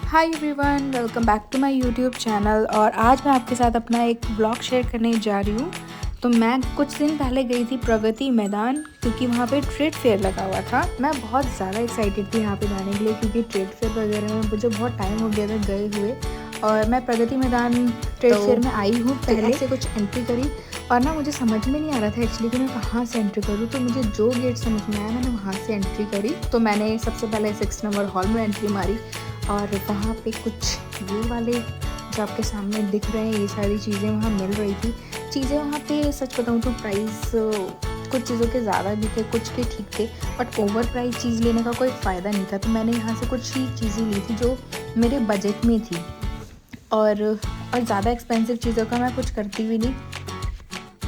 Hi everyone, welcome back to my YouTube channel. और आज मैं आपके साथ अपना एक ब्लॉग शेयर करने जा रही हूँ। तो मैं कुछ दिन पहले गई थी प्रगति मैदान, क्योंकि वहाँ पे ट्रेड फेयर लगा हुआ था। मैं बहुत ज़्यादा एक्साइटेड थी यहाँ पे जाने के लिए, क्योंकि ट्रेड फेयर वगैरह में मुझे बहुत टाइम हो गया था गए हुए। और मैं प्रगति मैदान ट्रेड फेयर में आई हूँ पहले से कुछ एंट्री करी, और ना मुझे समझ में नहीं आ रहा था एक्चुअली कि मैं कहाँ से एंट्री करूँ। तो मुझे जो गेट समझ में आया मैंने वहाँ से एंट्री करी। तो मैंने सबसे पहले 6 नंबर हॉल में एंट्री मारी, और वहाँ पे कुछ ये वाले जो आपके सामने दिख रहे हैं ये सारी चीज़ें वहाँ मिल रही थी। चीज़ें वहाँ पे सच बताऊँ तो प्राइस कुछ चीज़ों के ज़्यादा भी थे, कुछ के ठीक थे, बट ओवर प्राइस चीज़ लेने का कोई फ़ायदा नहीं था। तो मैंने यहाँ से कुछ ही चीज़ें ली थी जो मेरे बजट में थी, और ज़्यादा एक्सपेंसिव चीज़ों का मैं कुछ करती भी नहीं।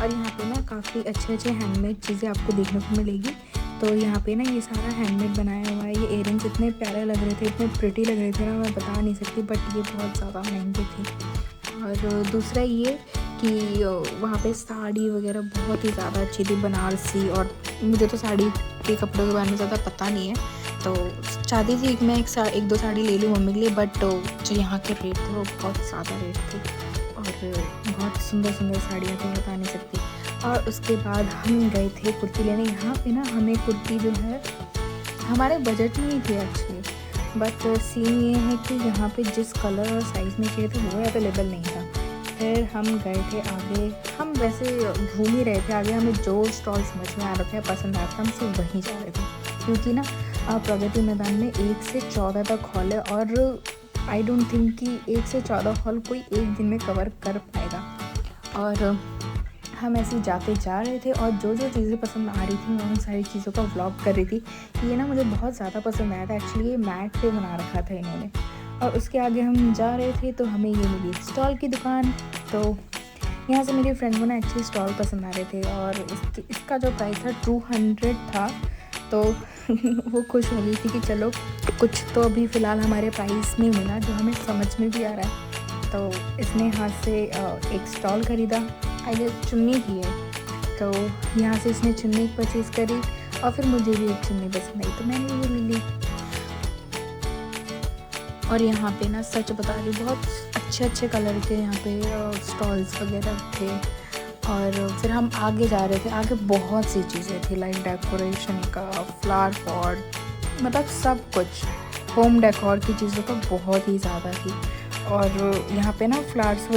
और यहाँ पे ना काफ़ी अच्छे अच्छे हैंडमेड चीज़ें आपको देखने को मिलेगी। तो यहाँ पे ना ये सारा हैंडमेड बनाया हुआ है। ये इयररिंग्स इतने प्यारे लग रहे थे, इतने प्रिटी लग रहे थे ना, मैं बता नहीं सकती, बट ये बहुत ज़्यादा महंगे थे। और दूसरा ये कि वहाँ पे साड़ी वगैरह बहुत ही ज़्यादा अच्छी थी, बनारसी। और मुझे तो साड़ी के कपड़ों के बारे में ज़्यादा पता नहीं है, तो चाहती थी कि मैं एक दो साड़ी ले लूँ मम्मी के लिए, बट जो यहाँ के रेट थे वो बहुत ज़्यादा रेट थे, और बहुत सुंदर सुंदर साड़ियाँ थी, बता नहीं सकती। और उसके बाद हम गए थे कुर्ती लेने। यहाँ पे ना हमें कुर्ती जो है हमारे बजट में ही थी एक्चुअली, बट सीन ये है कि यहाँ पे जिस कलर और साइज़ में चाहिए था वो अवेलेबल नहीं था। फिर हम गए थे आगे, हम वैसे घूम ही रहे थे, आगे हमें जो स्टॉल समझ में आ रहा था, पसंद आ रहा था, हम सिर्फ वहीं जा रहे थे। क्योंकि ना प्रगति मैदान में 1 से 14 तक हॉल है, और आई डोंट थिंक कि 1 से 14 हॉल कोई एक दिन में कवर कर पाएगा। और हम ऐसे ही जाते जा रहे थे, और जो जो चीज़ें पसंद आ रही थी मैं उन सारी चीज़ों का व्लॉग कर रही थी। ये ना मुझे बहुत ज़्यादा पसंद आया था एक्चुअली, ये मैट पे बना रखा था इन्होंने। और उसके आगे हम जा रहे थे तो हमें ये मिली स्टॉल की दुकान। तो यहाँ से मेरी फ्रेंड को ना एक्चुअली स्टॉल पसंद आ रहे थे, और इसका जो प्राइस था 200 था। तो वो खुश हो गई थी कि चलो कुछ तो अभी फ़िलहाल हमारे प्राइस में मिला जो हमें समझ में भी आ रहा है। तो इसने हाथ से एक स्टॉल ख़रीदा, आई गेस चुन्नी की है। तो यहाँ से इसने चुन्नी परचेज़ करी, और फिर मुझे भी एक चुन्नी पसंद आई तो मैंने ये ले ली। और यहाँ पे ना सच बता रही बहुत अच्छे अच्छे कलर के यहाँ पे स्टॉल्स वगैरह थे। और फिर हम आगे जा रहे थे, आगे बहुत सी चीज़ें थी, लाइक डेकोरेशन का, फ्लावर पॉट, मतलब सब कुछ होम डेकोर की चीज़ों का बहुत ही ज़्यादा थी। और यहाँ पे ना फ्लावर्स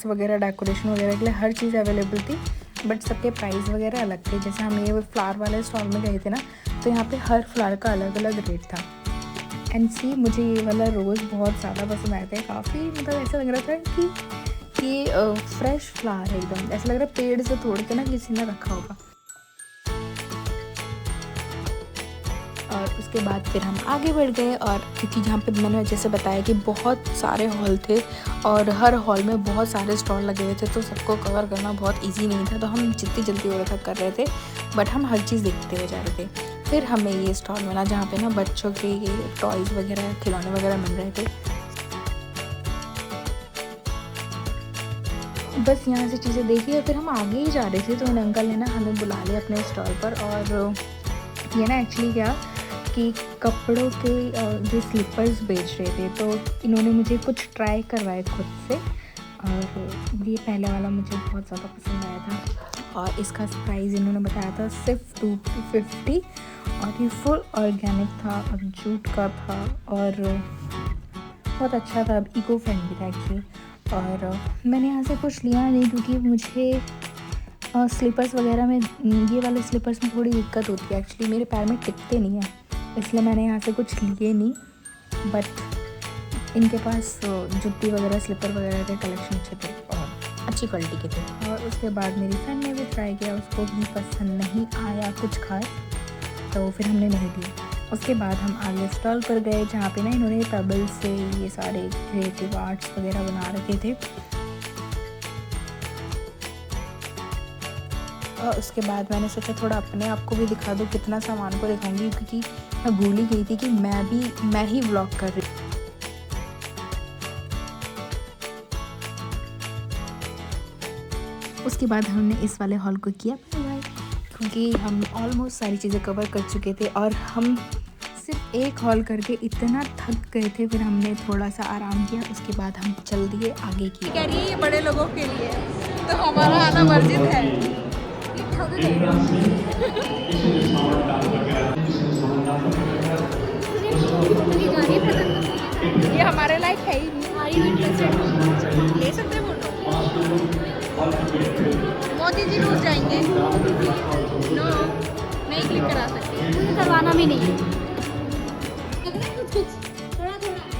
वगैरह डेकोरेशन वगैरह के लिए हर चीज़ अवेलेबल थी, बट सबके प्राइस वगैरह अलग थे। जैसे हम ये फ्लावर वाले स्टॉल में गए थे ना, तो यहाँ पे हर फ्लावर का अलग अलग रेट था। एंड सी मुझे ये वाला रोज़ बहुत ज़्यादा पसंद आया था, काफ़ी मतलब ऐसा लग रहा था कि ये फ्रेश फ्लावर है एकदम, ऐसा लग रहा है पेड़ से तोड़ के ना किसी ने रखा होगा। और उसके बाद फिर हम आगे बढ़ गए, और क्योंकि जहाँ पे मैंने जैसे बताया कि बहुत सारे हॉल थे और हर हॉल में बहुत सारे स्टॉल लगे हुए थे, तो सबको कवर करना बहुत इजी नहीं था। तो हम जितनी जल्दी हो रहा था कर रहे थे, बट हम हर चीज़ देखते हुए जा रहे थे। फिर हमें ये स्टॉल मिला जहाँ पे ना बच्चों के ये टॉयज़ वगैरह, खिलौने वगैरह मिल रहे थे। बस यहाँ से चीज़ें देखी, और फिर हम आगे ही जा रहे थे तो उन अंकल ने ना हमें बुला लिया अपने स्टॉल पर। और ये ना एक्चुअली क्या कि कपड़ों के जो स्लीपर्स बेच रहे थे, तो इन्होंने मुझे कुछ ट्राई करवाए खुद से, और ये पहले वाला मुझे बहुत ज़्यादा पसंद आया था। और इसका प्राइस इन्होंने बताया था सिर्फ 250, और ये फुल ऑर्गेनिक था और जूट का था, और बहुत अच्छा था, इको फ्रेंडली था एक्चुअली। और मैंने यहाँ से कुछ लिया नहीं, क्योंकि मुझे स्लीपर्स वगैरह में, ये वाले स्लीपर्स में थोड़ी दिक्कत होती है एक्चुअली, मेरे पैर में टिकते नहीं हैं, इसलिए मैंने यहाँ से कुछ लिए नहीं। बट इनके पास जूती वगैरह, स्लीपर वगैरह के कलेक्शन अच्छे थे और अच्छी क्वालिटी के थे। और उसके बाद मेरी फ्रेंड ने भी ट्राई किया, उसको भी पसंद नहीं आया कुछ खास, तो फिर हमने नहीं लिया। उसके बाद हम आगे स्टॉल पर गए, जहाँ पे ना इन्होंने पेबल से ये सारे क्रिएटिव आर्ट्स वगैरह बना रखे थे। और उसके बाद मैंने सोचा थोड़ा अपने आप को भी दिखा दूँ, कितना सामान को दिखाऊंगी, क्योंकि मैं भूल ही गई थी कि मैं ही व्लॉग कर रही। उसके बाद हमने इस वाले हॉल को किया बाय, क्योंकि हम ऑलमोस्ट सारी चीज़ें कवर कर चुके थे, और हम सिर्फ एक हॉल करके इतना थक गए थे, फिर हमने थोड़ा सा आराम किया, उसके बाद हम चल दिए आगे की। कह रही है ये बड़े लोगों के लिए, तो हमारा आना वर्जित है। ये हमारे लायक है ही नहीं। ले सकते हैं फोटो? मोदी जी रोज जाएंगे। नो, नहीं क्लिक करा सकते, मुझे करवाना भी नहीं है। थोड़ा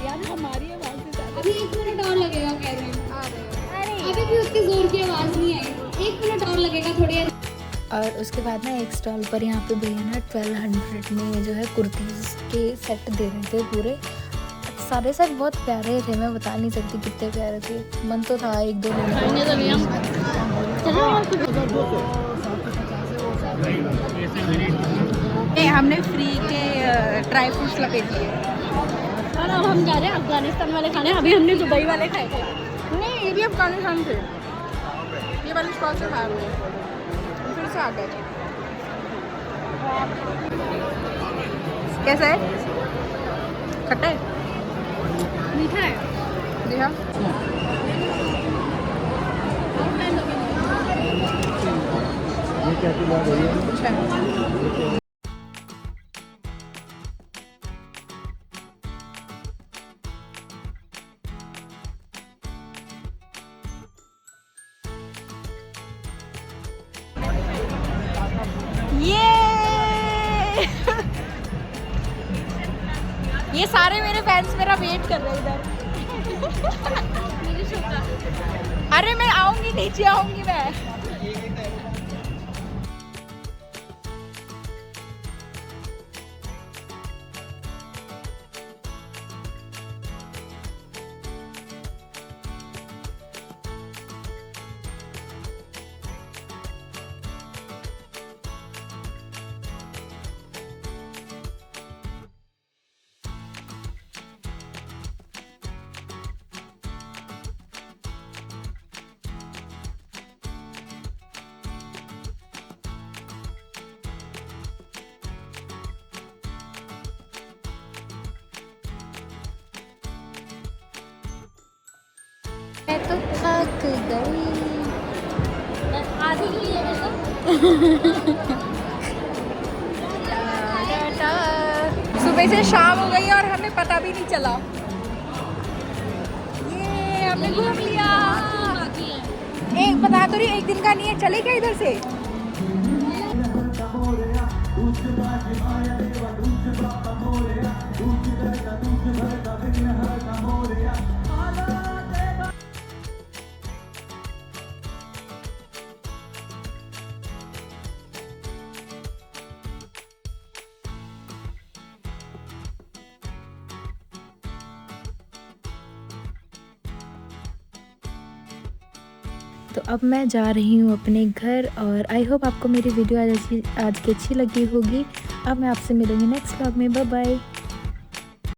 याद हमारी आवाज़ से ज़्यादा। अभी 1 मिनट और लगेगा कह रहे हैं। अभी भी उसकी जोर की आवाज़ नहीं आई। 1 मिनट और लगेगा थोड़ी देर। और उसके बाद ना एक स्टॉल पर यहाँ पे भैया ना 1200 में जो है कुर्तीज़ के सेट दे रहे थे पूरे। सारे सेट बहुत प्यारे थे, मैं बता नहीं सकती कितने प्यारे थे। मन तो था एक दो लेने का। हमने फ्री के ड्राई फ्रूट्स लपेट लिए और अब हम जा रहे हैं अफगानिस्तान वाले खाने। अभी हमने दुबई वाले खाए थे। नहीं, ये भी अफगानिस्तान थे। ये वाले स्टॉल से खाए हुए फिर से आ गए। कैसा है? खट्टा है? मीठा है। जी हाँ। ये क्या की बात है? ये सारे मेरे फैंस मेरा वेट कर रहे हैं इधर। अरे मैं आऊंगी, नीचे आऊंगी मैं। मैं तो थक गई। आधी ही है सुबह से शाम हो गई और हमें पता भी नहीं चला। ये हमने घूम लिया। एक बता तो रही, एक दिन का नहीं है। चले क्या इधर से? तो अब मैं जा रही हूँ अपने घर, और आई होप आपको मेरी वीडियो आज की अच्छी लगी होगी। अब मैं आपसे मिलूँगी नेक्स्ट व्लॉग में। Bye bye.